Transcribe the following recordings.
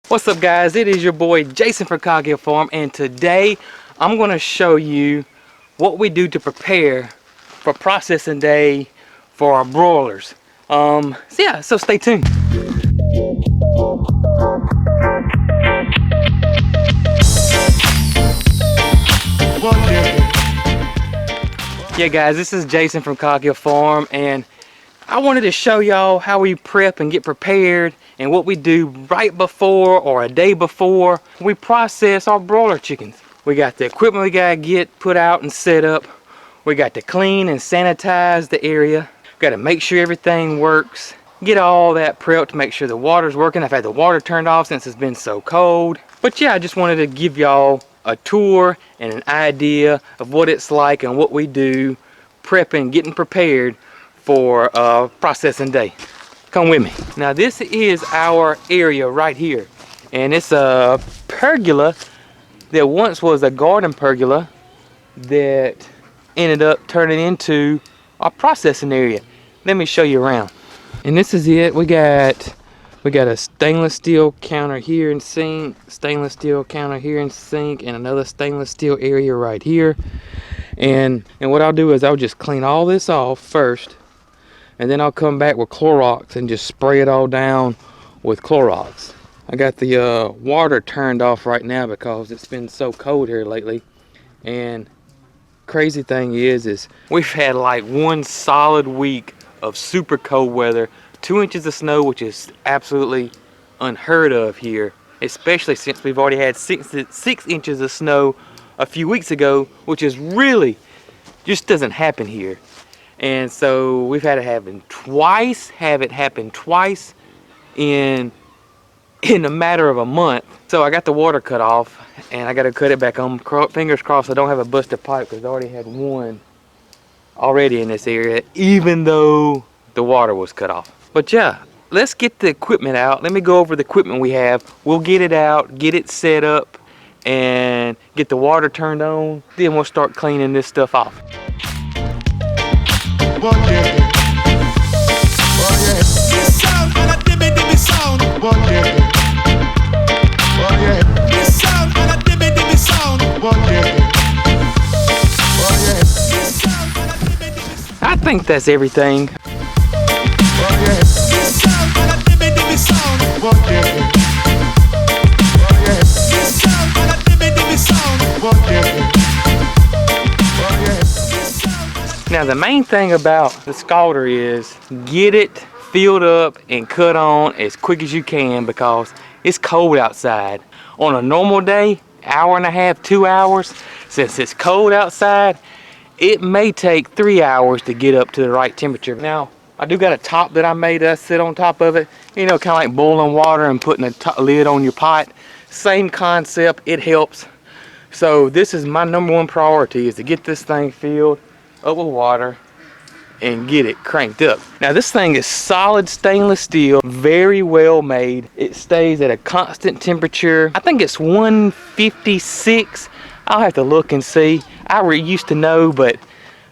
What's up guys, it is your boy Jason from Cog Hill Farm, and today I'm going to show you what we do to prepare for processing day for our broilers. So stay tuned. Yeah guys, this is Jason from Cog Hill Farm, and I wanted to show y'all how we prep and get prepared and what we do right before or a day before we process our broiler chickens. We got the equipment we gotta get put out and set up. We got to clean and sanitize the area. Got to make sure everything works. Get all that prepped to make sure the water's working. I've had the water turned off since it's been so cold. But yeah, I just wanted to give y'all a tour and an idea of what it's like and what we do prepping, getting prepared for processing day. Come with me. Now this is our area right here, and it's a pergola that once was a garden pergola that ended up turning into our processing area. Let me show you around. And this is it. We got a stainless steel counter here and sink, stainless steel counter here and sink, and another stainless steel area right here. And what I'll do is I'll just clean all this off first, and then I'll come back with Clorox and just spray it all down with Clorox. I got the water turned off right now because it's been so cold here lately. And crazy thing is we've had like one solid week of super cold weather, 2 inches of snow, which is absolutely unheard of here, especially since we've already had six inches of snow a few weeks ago, which is really just doesn't happen here. And so we've had it happen twice in a matter of a month. So I got the water cut off and I got to cut it back on. Fingers crossed I don't have a busted pipe, because I already had one already in this area, even though the water was cut off. But yeah, let's get the equipment out. Let me go over the equipment we have. We'll get it out, get it set up, and get the water turned on. Then we'll start cleaning this stuff off. I think that's everything. Now the main thing about the scalder is get it filled up and cut on as quick as you can, because it's cold outside. On a normal day, hour and a half, 2 hours, since it's cold outside, it may take 3 hours to get up to the right temperature. Now I do got a top that I made us sit on top of it, you know, kind of like boiling water and putting a lid on your pot. Same concept, it helps. So this is my #1 priority, is to get this thing filled up with water and get it cranked up. Now this thing is solid stainless steel, very well made. It stays at a constant temperature. I think it's 156. I'll have to look and see. I used to know, but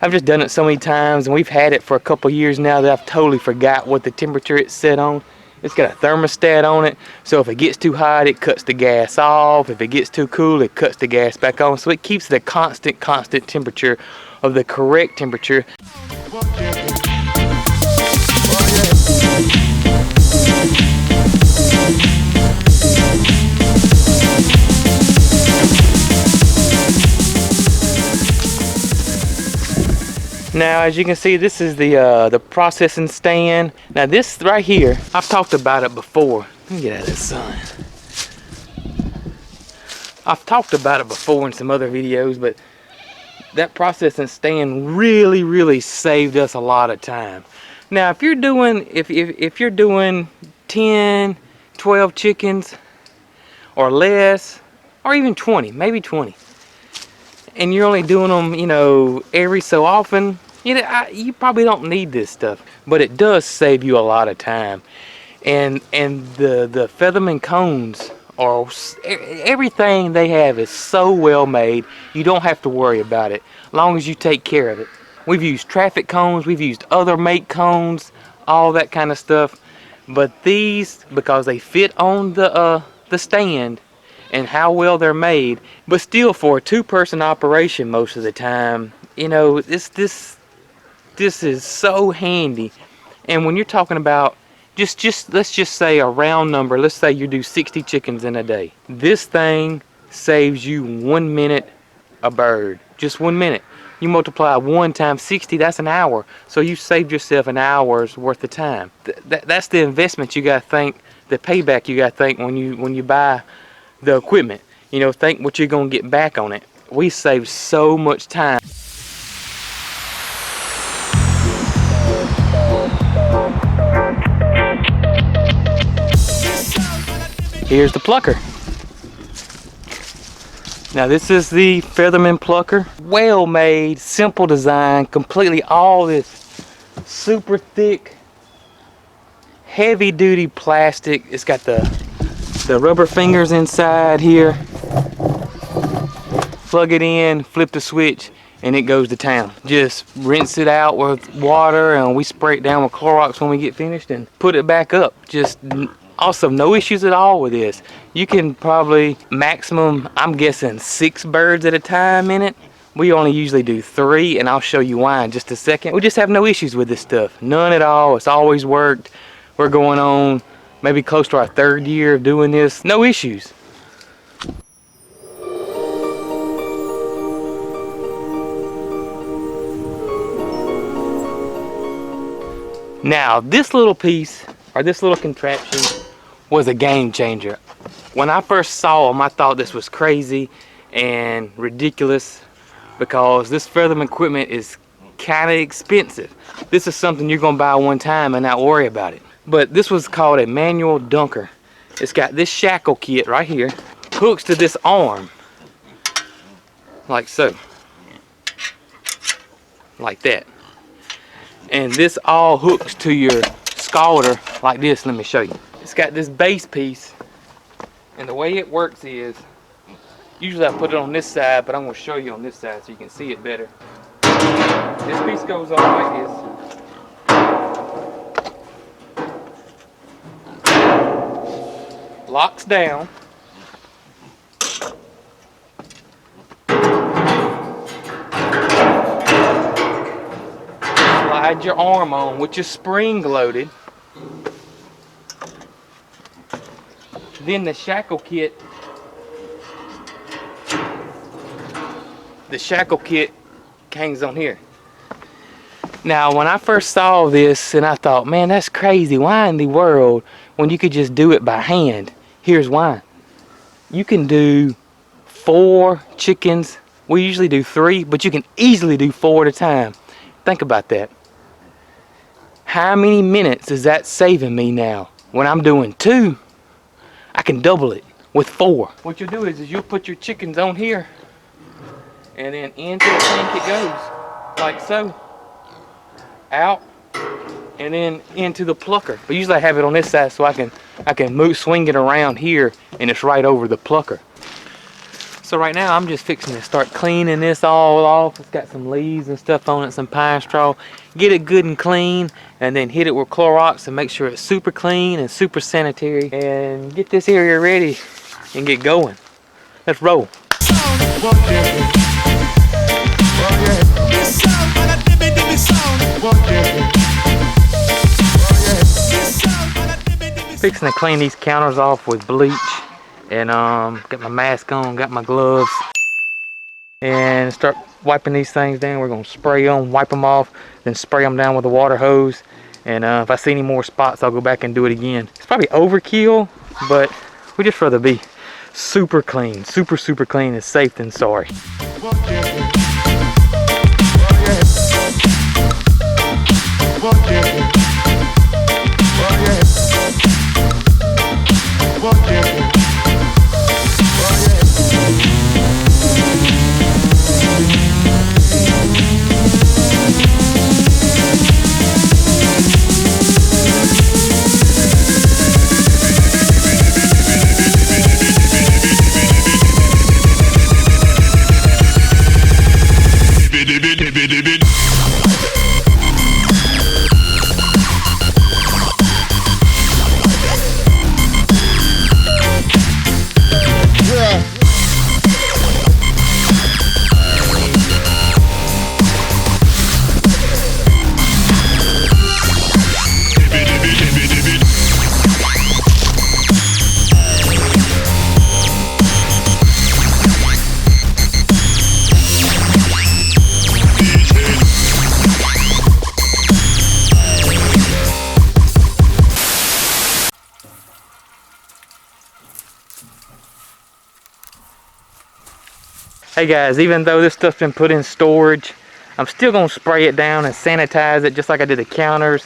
I've just done it so many times, and we've had it for a couple years now that I've totally forgot what the temperature it's set on. It's got a thermostat on it, so if it gets too hot, it cuts the gas off. If it gets too cool, it cuts the gas back on. So it keeps the constant temperature of the correct temperature. Now, as you can see, this is the processing stand. Now this right here, I've talked about it before. Let me get out of the sun. I've talked about it before in some other videos, but that processing stand really saved us a lot of time. Now if you're doing if you're doing 10, 12 chickens or less, or even 20, maybe 20, and you're only doing them, you know, every so often, you know, you probably don't need this stuff, but it does save you a lot of time. And the Featherman cones, or everything they have, is so well made, you don't have to worry about it as long as you take care of it. We've used traffic cones, we've used other make cones, all that kind of stuff, but these, because they fit on the the stand and how well they're made. But still, for a two-person operation most of the time, you know, this is so handy. And when you're talking about just let's just say a round number, let's say you do 60 chickens in a day. This thing saves you 1 minute a bird, just 1 minute. You multiply 1 times 60, that's an hour. So you saved yourself an hour's worth of time. That's the investment you got to think, the payback you got to think when you buy the equipment. You know, think what you're going to get back on it. We save so much time. Here's the plucker. Now this is the Featherman plucker. Well made, simple design, completely all this super thick, heavy duty plastic. It's got the rubber fingers inside here. Plug it in, flip the switch, and it goes to town. Just rinse it out with water, and we spray it down with Clorox when we get finished and put it back up. Just awesome, no issues at all with this. You can probably maximum, I'm guessing 6 birds at a time in it. We only usually do 3, and I'll show you why in just a second. We just have no issues with this stuff, none at all. It's always worked. We're going on maybe close to our 3rd year of doing this, no issues. Now this little piece, or this little contraption, was a game changer. When I first saw them, I thought this was crazy and ridiculous because this Featherman equipment is kind of expensive. This is something you're gonna buy one time and not worry about it. But this was called a manual dunker. It's got this shackle kit right here, hooks to this arm, like so, like that. And this all hooks to your scalder like this. Let me show you. It's got this base piece, and the way it works is, usually I put it on this side, but I'm going to show you on this side so you can see it better. This piece goes on like this, locks down, slide your arm on, which is spring loaded. Then the shackle kit hangs on here. Now when I first saw this, and I thought, man, that's crazy. Why in the world when you could just do it by hand? Here's why. You can do 4 chickens. We usually do 3, but you can easily do 4 at a time. Think about that. How many minutes is that saving me now? When I'm doing 2, I can double it with 4. What you'll do is you'll put your chickens on here, and then into the tank it goes, like so, out, and then into the plucker. But usually I have it on this side so I can move, swing it around here, and it's right over the plucker. So right now I'm just fixing to start cleaning this all off. It's got some leaves and stuff on it, some pine straw. Get it good and clean, and then hit it with Clorox and make sure it's super clean and super sanitary, and get this area ready and get going. Let's roll. Fixing to clean these counters off with bleach, and got my mask on, got my gloves, and start wiping these things down. We're gonna spray them, wipe them off, then spray them down with a water hose. And if I see any more spots, I'll go back and do it again. It's probably overkill, but we just rather be super clean, super clean, is safe than sorry. Hey guys, even though this stuff's been put in storage, I'm still gonna spray it down and sanitize it just like I did the counters.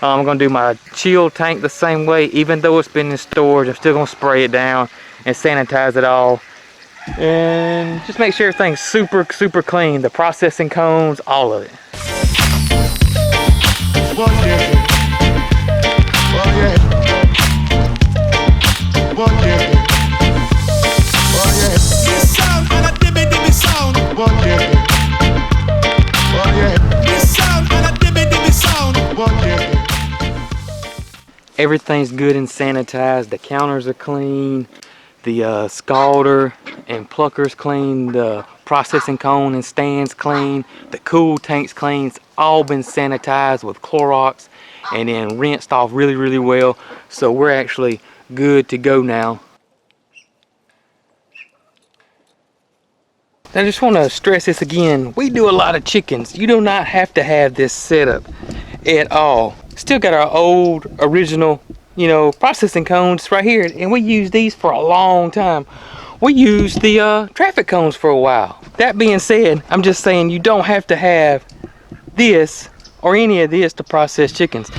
I'm gonna do my chill tank the same way. Even though it's been in storage, I'm still gonna spray it down and sanitize it all. And just make sure everything's super clean. The processing cones, all of it. Everything's good and sanitized. The counters are clean. The scalder and pluckers clean. The processing cone and stands clean. The cool tank's clean. It's all been sanitized with Clorox and then rinsed off really well. So we're actually good to go now. I just want to stress this again. We do a lot of chickens. You do not have to have this setup at all. Still got our old original, you know, processing cones right here, and we use these for a long time. We used the traffic cones for a while. That being said, I'm just saying you don't have to have this or any of this to process chickens.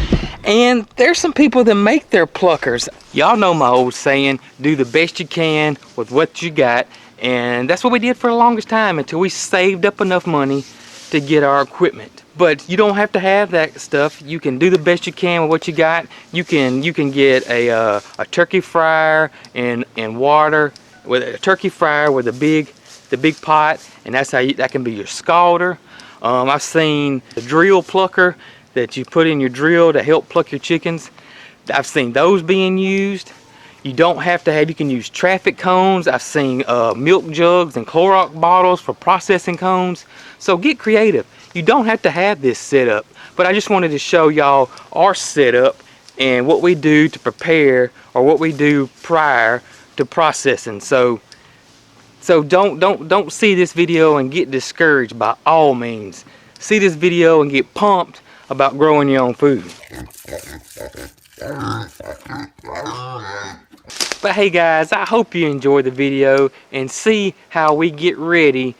And there's some people that make their pluckers. Y'all know my old saying, do the best you can with what you got. And that's what we did for the longest time until we saved up enough money to get our equipment. But you don't have to have that stuff. You can do the best you can with what you got. You can get a turkey fryer and water, with a turkey fryer with the big pot, and that's how that can be your scalder. I've seen the drill plucker that you put in your drill to help pluck your chickens. I've seen those being used. You don't have to have, you can use traffic cones. I've seen milk jugs and Clorox bottles for processing cones. So get creative. You don't have to have this setup, but I just wanted to show y'all our setup and what we do to prepare, or what we do prior to processing. So don't see this video and get discouraged. By all means, see this video and get pumped about growing your own food. But hey guys, I hope you enjoyed the video and see how we get ready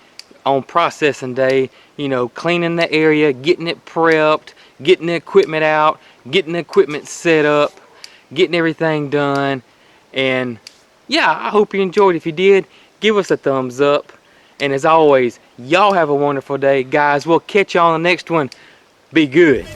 on processing day. You know, cleaning the area, getting it prepped, getting the equipment out, getting the equipment set up, getting everything done. And yeah, I hope you enjoyed. If you did, give us a thumbs up. And as always, y'all have a wonderful day. Guys, we'll catch y'all on the next one. Be good.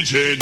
DJ.